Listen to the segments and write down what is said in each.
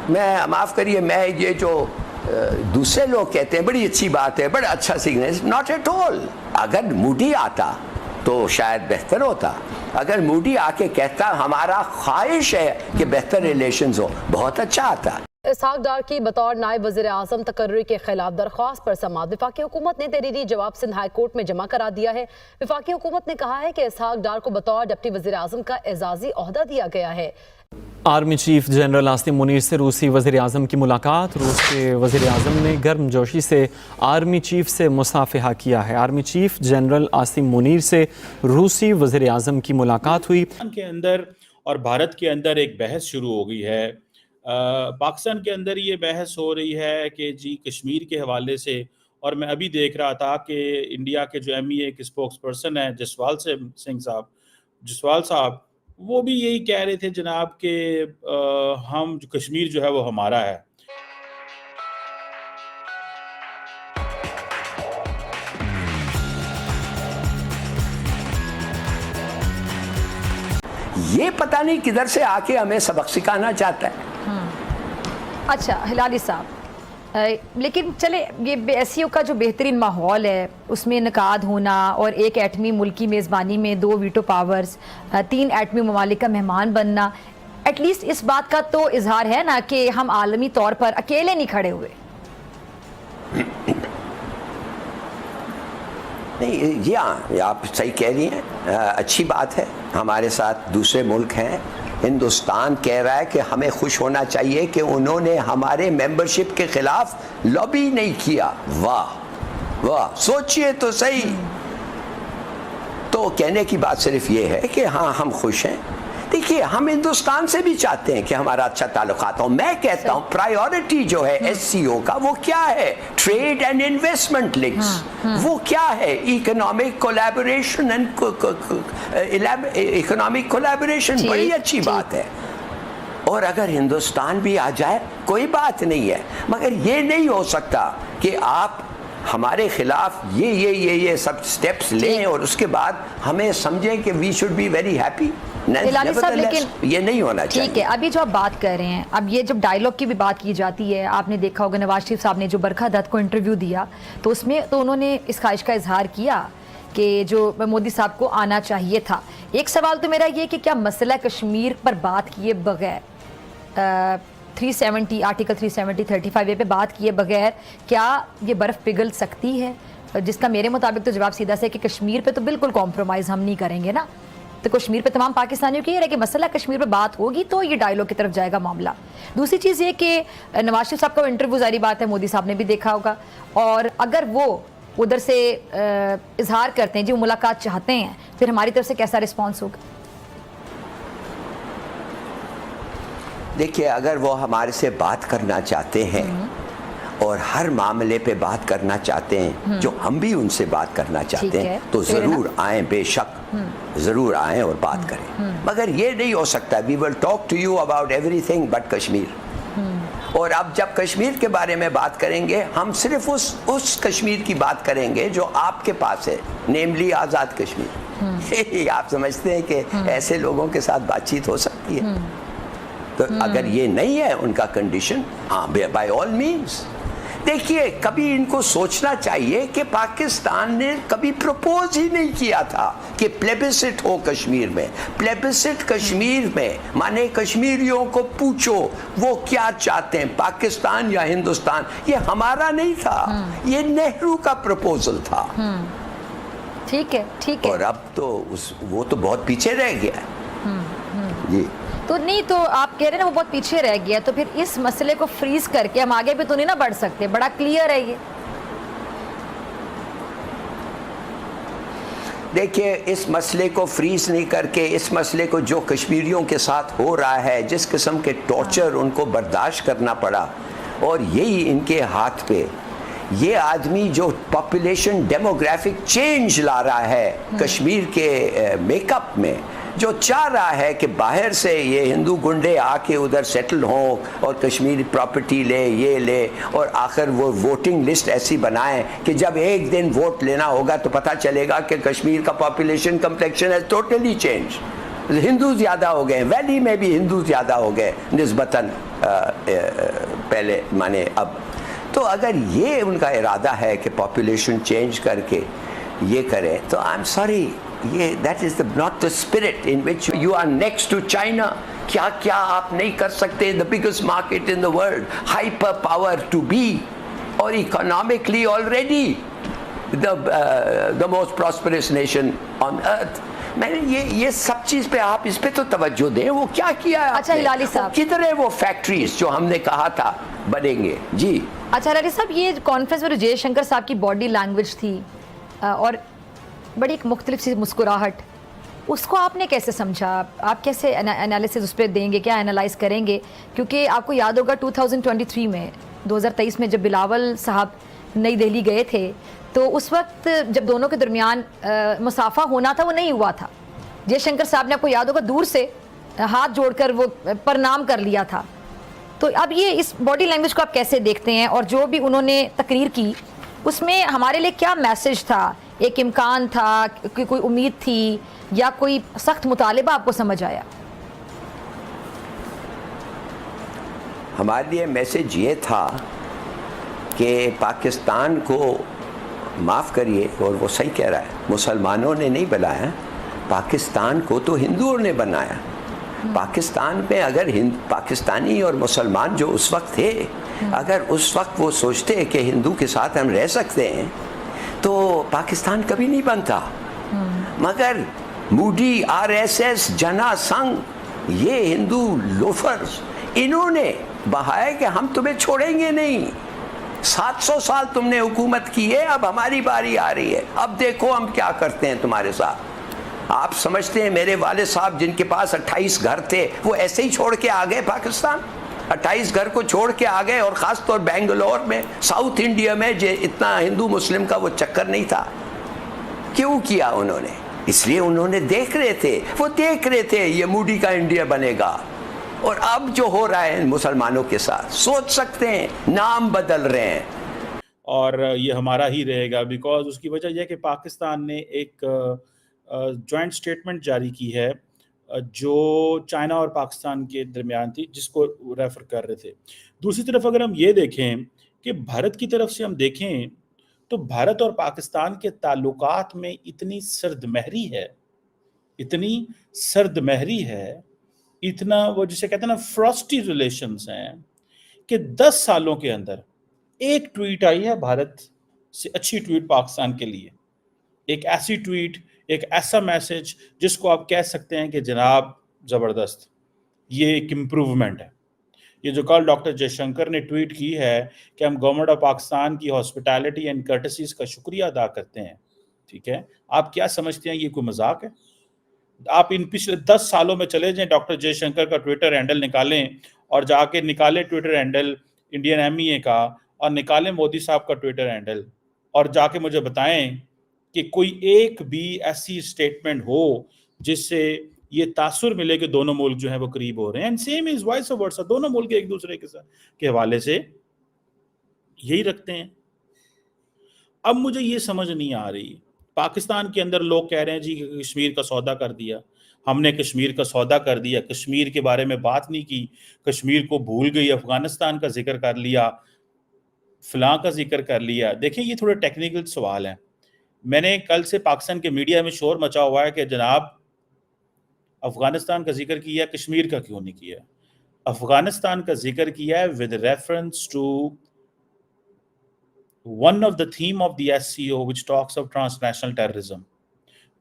میں معاف کریے، میں یہ جو دوسرے لوگ کہتے ہیں بڑی اچھی بات ہے، بڑا اچھا سگنل، ناٹ ایٹ آل. اگر مودی آتا تو شاید بہتر ہوتا. اگر مودی آ کے کہتا ہمارا خواہش ہے کہ بہتر ریلیشنز ہو، بہت اچھا آتا. اسحاق ڈار کی بطور نائب وزیر اعظم تقرری کے خلاف درخواست پر سماعت وفاقی حکومت نے تحریری جواب سندھ ہائی کورٹ میں جمع کرا دیا ہے. وفاقی حکومت نے کہا ہے کہ اسحاق ڈار کو بطور ڈپٹی وزیر اعظم کا اعزازی عہدہ دیا گیا ہے. Army chief general Asim Munir سے روسی وزیر اعظم کی ملاقات. روس کے وزیر اعظم نے گرم جوشی سے آرمی چیف سے مصافحہ کیا ہے. Army chief general Asim Munir سے روسی وزیر اعظم کی ملاقات ہوئی. پاکستان کے اندر اور بھارت کے اندر ایک بحث شروع ہو گئی ہے. پاکستان کے اندر یہ بحث ہو رہی ہے کہ جی کشمیر کے حوالے سے، اور میں ابھی دیکھ رہا تھا کہ انڈیا کے جو MEA کے اسپوکس پرسن ہیں جسوال صاحب وہ بھی یہی کہہ رہے تھے جناب کہ ہم کشمیر جو ہے وہ ہمارا ہے. یہ پتہ نہیں کدھر سے آ کے ہمیں سبق سکھانا چاہتا ہے. اچھا ہلالی صاحب، لیکن چلے یہ SCO کا جو بہترین ماحول ہے اس میں انعقاد ہونا اور ایک ایٹمی ملک کی میزبانی میں 2 ویٹو پاورز، 3 ایٹمی ممالک کا مہمان بننا، ایٹ لیسٹ اس بات کا تو اظہار ہے نا کہ ہم عالمی طور پر اکیلے نہیں کھڑے ہوئے. نہیں، یہ آپ صحیح کہہ رہی ہیں، اچھی بات ہے. ہمارے ساتھ دوسرے ملک ہیں. ہندوستان کہہ رہا ہے کہ ہمیں خوش ہونا چاہیے کہ انہوں نے ہمارے ممبرشپ کے خلاف لابی نہیں کیا. واہ واہ، سوچئے تو صحیح. تو کہنے کی بات صرف یہ ہے کہ ہاں ہم خوش ہیں. دیکھیے ہم ہندوستان سے بھی چاہتے ہیں کہ ہمارا اچھا تعلقات ہو. میں کہتا ہوں پرائیورٹی جو ہے SCO کا وہ کیا ہے؟ Trade and investment links. وہ کیا ہے؟ Economic collaboration and economic collaboration. بڑی اچھی بات ہے. اور اگر ہندوستان بھی آ جائے کوئی بات نہیں ہے، مگر یہ نہیں ہو سکتا کہ آپ ہمارے خلاف یہ سب سٹیپس لیں اور اس کے بعد ہمیں سمجھیں کہ we should be very happy. یہ نہیں ہونا چاہیے. ٹھیک ہے، ابھی جو آپ بات کر رہے ہیں، اب یہ جب ڈائیلاگ کی بھی بات کی جاتی ہے، آپ نے دیکھا ہوگا نواز شریف صاحب نے جو برکھا دت کو انٹرویو دیا تو اس میں تو انہوں نے اس خواہش کا اظہار کیا کہ جو مودی صاحب کو آنا چاہیے تھا. ایک سوال تو میرا یہ کہ کیا مسئلہ کشمیر پر بات کیے بغیر 370 آرٹیکل 370 35A پہ بات کیے بغیر کیا یہ برف پگھل سکتی ہے؟ جس کا میرے مطابق تو جواب سیدھا سے کہ کشمیر پہ تو بالکل کمپرومائز ہم نہیں کریں گے نا. تو کشمیر پہ تمام پاکستانیوں کی یہ ہے کہ مسئلہ کشمیر پہ بات ہوگی تو یہ ڈائیلاگ کی طرف جائے گا معاملہ. دوسری چیز یہ کہ نواز شریف صاحب کا انٹرویو ظاہری بات ہے مودی صاحب نے بھی دیکھا ہوگا، اور اگر وہ ادھر سے اظہار کرتے ہیں جی وہ ملاقات چاہتے ہیں، پھر ہماری طرف سے کیسا رسپانس ہوگا؟ دیکھیے اگر وہ ہمارے سے بات کرنا چاہتے ہیں اور ہر معاملے پہ بات کرنا چاہتے ہیں جو ہم بھی ان سے بات کرنا چاہتے ہیں تو ضرور آئیں، بے شک ضرور آئیں اور بات کریں. مگر یہ نہیں ہو سکتا we will talk to you about everything but Kashmir. اور اب جب کشمیر کے بارے میں بات کریں گے ہم صرف اس کشمیر کی بات کریں گے جو آپ کے پاس ہے، نیملی آزاد کشمیر. آپ سمجھتے ہیں کہ ایسے لوگوں کے ساتھ بات چیت ہو سکتی ہے؟ تو اگر یہ نہیں ہے ان کا کنڈیشن، ہاں بائی آل مینس. دیکھیے کبھی ان کو سوچنا چاہیے کہ پاکستان نے کبھی پروپوز ہی نہیں کیا تھا کہ پلیبسٹ ہو کشمیر میں. پلیبسٹ کشمیر میں مانے کشمیریوں کو پوچھو وہ کیا چاہتے ہیں، پاکستان یا ہندوستان. یہ ہمارا نہیں تھا، یہ نہرو کا پروپوزل تھا. ٹھیک ہے ٹھیک ہے. اور اب تو وہ تو بہت پیچھے رہ گیا ہے. جی تو نہیں، تو آپ کہہ رہے ہیں نا وہ بہت پیچھے رہ گیا، تو پھر اس مسئلے کو فریز کر کے ہم آگے بھی تو نہیں نہ بڑھ سکتے. بڑا کلیئر ہے یہ. دیکھیے اس مسئلے کو فریز نہیں کر کے، اس مسئلے کو جو کشمیریوں کے ساتھ ہو رہا ہے، جس قسم کے ٹارچر ان کو برداشت کرنا پڑا، اور یہی ان کے ہاتھ پہ یہ آدمی جو پاپولیشن ڈیموگرافک چینج لا رہا ہے کشمیر کے میک اپ میں، جو چاہ رہا ہے کہ باہر سے یہ ہندو گنڈے آ کے ادھر سیٹل ہوں اور کشمیری پراپرٹی لے، یہ لے، اور آخر وہ ووٹنگ لسٹ ایسی بنائیں کہ جب ایک دن ووٹ لینا ہوگا تو پتہ چلے گا کہ کشمیر کا پاپولیشن کمپلیکشن ہے ٹوٹلی چینج. ہندو زیادہ ہو گئے, ویلی میں بھی ہندو زیادہ ہو گئے نسبتاً پہلے مانے اب. تو اگر یہ ان کا ارادہ ہے کہ پاپولیشن چینج کر کے یہ کریں تو آئی ایم سوری, یہ that is not the spirit in which you are next to China. کیا کیا آپ نہیں کر سکتے, the biggest market in the world, hyper power to be, اور economically already the most prosperous nation on earth. میں نے یہ سب چیز پہ آپ اس پہ تو توجہ دیں, وہ کیا کیا ہے. اچھا ہلالی صاحب, کدھر ہے وہ فیکٹریز جو ہم نے کہا تھا بنیں گے. جی اچھا ہلالی صاحب, یہ کانفرنس میں جے شنکر صاحب کی باڈی لینگویج تھی اور بڑی ایک مختلف سی مسکراہٹ, اس کو آپ نے کیسے سمجھا, آپ کیسے انالیسز اس پہ دیں گے, کیا انالائز کریں گے؟ کیونکہ آپ کو یاد ہوگا 2023 میں 2023 میں جب بلاول صاحب نئی دہلی گئے تھے تو اس وقت جب دونوں کے درمیان مصافحہ ہونا تھا وہ نہیں ہوا تھا. جے شنکر صاحب نے آپ کو یاد ہوگا دور سے ہاتھ جوڑ کر وہ پرنام کر لیا تھا. تو اب یہ اس باڈی لینگویج کو آپ کیسے دیکھتے ہیں, اور جو بھی انہوں نے تقریر کی اس میں ہمارے لیے کیا میسج تھا؟ ایک امکان تھا, کوئی امید تھی, یا کوئی سخت مطالبہ آپ کو سمجھ آیا؟ ہمارے لیے میسج یہ تھا کہ پاکستان کو معاف کریے, اور وہ صحیح کہہ رہا ہے, مسلمانوں نے نہیں بنایا, پاکستان کو تو ہندوؤں نے بنایا. پاکستان میں اگر پاکستانی اور مسلمان جو اس وقت تھے, اگر اس وقت وہ سوچتے کہ ہندو کے ساتھ ہم رہ سکتے ہیں تو پاکستان کبھی نہیں بنتا. مگر مودی, آر ایس ایس, جنا سنگھ, یہ ہندو لوفرز, انہوں نے بہایا کہ ہم تمہیں چھوڑیں گے نہیں, 700 سال تم نے حکومت کی ہے, اب ہماری باری آ رہی ہے, اب دیکھو ہم کیا کرتے ہیں تمہارے ساتھ. آپ سمجھتے ہیں میرے والد صاحب جن کے پاس 28 گھر تھے وہ ایسے ہی چھوڑ کے آ گئے پاکستان؟ 28 گھر کو چھوڑ کے آ گئے, اور خاص طور بینگلور میں, ساؤتھ انڈیا میں اتنا ہندو مسلم کا وہ چکر نہیں تھا. کیوں کیا انہوں نے؟ اس لیے انہوں نے دیکھ رہے تھے یہ مودی کا انڈیا بنے گا. اور اب جو ہو رہا ہے مسلمانوں کے ساتھ, سوچ سکتے ہیں نام بدل رہے ہیں, اور یہ ہمارا ہی رہے گا. بیکاز اس کی وجہ یہ کہ پاکستان نے ایک جوائنٹ سٹیٹمنٹ جاری کی ہے جو چائنا اور پاکستان کے درمیان تھی, جس کو ریفر کر رہے تھے. دوسری طرف اگر ہم یہ دیکھیں کہ بھارت کی طرف سے ہم دیکھیں تو بھارت اور پاکستان کے تعلقات میں اتنی سرد مہری ہے, اتنا وہ جسے کہتے ہیں نا فراسٹی ریلیشنز ہیں, کہ 10 سالوں کے اندر ایک ٹویٹ آئی ہے بھارت سے اچھی ٹویٹ پاکستان کے لیے, ایک ایسی ٹویٹ, ایک ایسا میسج جس کو آپ کہہ سکتے ہیں کہ جناب زبردست, یہ ایک امپروومنٹ ہے. یہ جو کل ڈاکٹر جے شنکر نے ٹویٹ کی ہے کہ ہم گورنمنٹ آف پاکستان کی ہاسپٹیلٹی اینڈ کرٹسیز کا شکریہ ادا کرتے ہیں, ٹھیک ہے, آپ کیا سمجھتے ہیں یہ کوئی مذاق ہے؟ آپ ان پچھلے 10 سالوں میں چلے جائیں, ڈاکٹر جے شنکر کا ٹویٹر ہینڈل نکالیں, اور جا کے نکالیں Twitter handle Indian M E A کا, اور نکالیں مودی صاحب کا ٹویٹر ہینڈل, اور جا کے مجھے بتائیں کہ کوئی ایک بھی ایسی سٹیٹمنٹ ہو جس سے یہ تاثر ملے کہ دونوں ملک جو ہیں وہ قریب ہو رہے ہیں. And same is vice versa, دونوں ملک ایک دوسرے کے حوالے سے یہی رکھتے ہیں. اب مجھے یہ سمجھ نہیں آ رہی, پاکستان کے اندر لوگ کہہ رہے ہیں جی کہ کشمیر کا سودا کر دیا, ہم نے کشمیر کا سودا کر دیا, کشمیر کے بارے میں بات نہیں کی, کشمیر کو بھول گئی, افغانستان کا ذکر کر لیا, فلاں کا ذکر کر لیا. دیکھیں یہ تھوڑے ٹیکنیکل سوال ہیں. میں نے کل سے پاکستان کے میڈیا میں شور مچا ہوا ہے کہ جناب افغانستان کا ذکر کیا, کشمیر کا کیوں نہیں کیا؟ افغانستان کا ذکر کیا ہے with reference to one of the theme of the SCO which talks of transnational terrorism.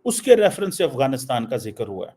اس کے ریفرنس سے افغانستان کا ذکر ہوا ہے.